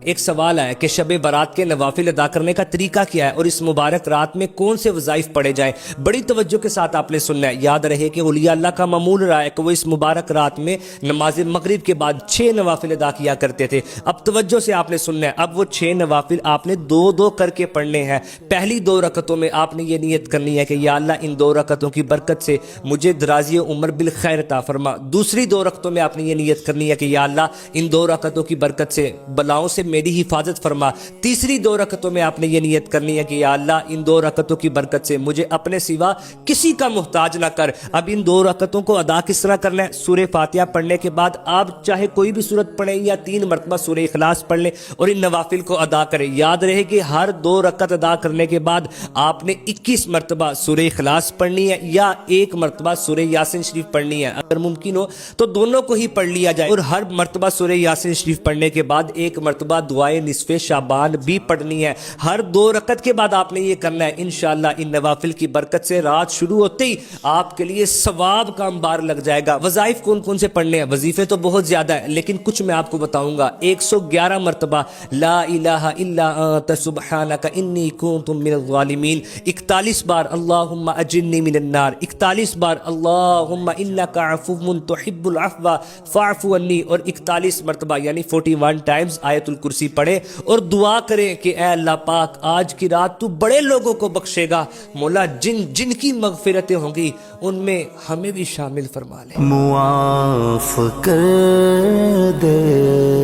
ایک سوال ہے کہ شب برات کے نوافل ادا کرنے کا طریقہ کیا ہے اور اس مبارک رات میں کون سے وظائف پڑھے جائیں؟ بڑی توجہ کے ساتھ آپ نے سننا ہے۔ یاد رہے کہ اولیاء اللہ کا معمول رہا ہے کہ وہ اس مبارک رات میں نماز مغرب کے بعد 6 نوافل ادا کیا کرتے تھے۔ اب توجہ سے آپ نے سننا ہے، اب وہ 6 نوافل آپ نے دو دو کر کے پڑھنے ہیں۔ پہلی 2 رکعتوں میں آپ نے یہ نیت کرنی ہے کہ یا اللہ ان 2 رکعتوں کی برکت سے مجھے درازی عمر بالخیر عطا فرما۔ دوسری 2 رکعتوں میں آپ نے یہ نیت کرنی ہے کہ یا اللہ ان 2 رکعتوں کی برکت سے بلاؤں سے میری حفاظت فرما۔ تیسری 2 رکعتوں میں آپ نے یہ نیت کرنی ہے کہ یا اللہ ان 2 رکعتوں کی برکت سے مجھے اپنے سوا کسی کا محتاج نہ کر۔ اب ان 2 رکعتوں کو ادا کس طرح کرنا ہے؟ سورہ فاتحہ پڑھنے کے بعد آپ چاہے کوئی بھی سورت پڑھیں یا 3 مرتبہ سورہ اخلاص پڑھ لیں اور ان نوافل کو ادا کریں۔ یاد رہے کہ ہر 2 رکعت ادا کرنے کے بعد آپ نے 21 مرتبہ سورہ اخلاص پڑھنی ہے یا 1 مرتبہ سورہ یاسین شریف پڑھنی ہے۔ اگر ممکن ہو تو دونوں کو ہی پڑھ لیا جائے، اور ہر مرتبہ سورہ یاسین شریف پڑھنے کے بعد 1 مرتبہ دعائے نصف شعبان بھی پڑھنی ہے۔ ہر 2 رکعت کے بعد آپ نے یہ کرنا ہے۔ انشاءاللہ ان نوافل کی برکت سے رات شروع ہوتے ہی آپ کے لیے ثواب کا انبار لگ جائے گا۔ وظائف کون کون سے پڑھنے ہیں؟ وظیفے تو بہت زیادہ ہیں لیکن کچھ میں آپ کو بتاؤں گا۔ 111 مرتبہ لا الہ الا انت سبحانک انی کنت من الظالمین، 41 بار اللہم اجرنی من النار، 41 بار اللہم انک عفو تحب العفو فاعف عنی، اور 41 مرتبہ یعنی 41 ٹائمز آیت الکرسی پڑھے اور دعا کریں کہ اے اللہ پاک آج کی رات تو بڑے لوگوں کو بخشے گا، مولا جن کی مغفرتیں ہوں گی ان میں ہمیں بھی شامل فرما لے۔ معاف کر دے۔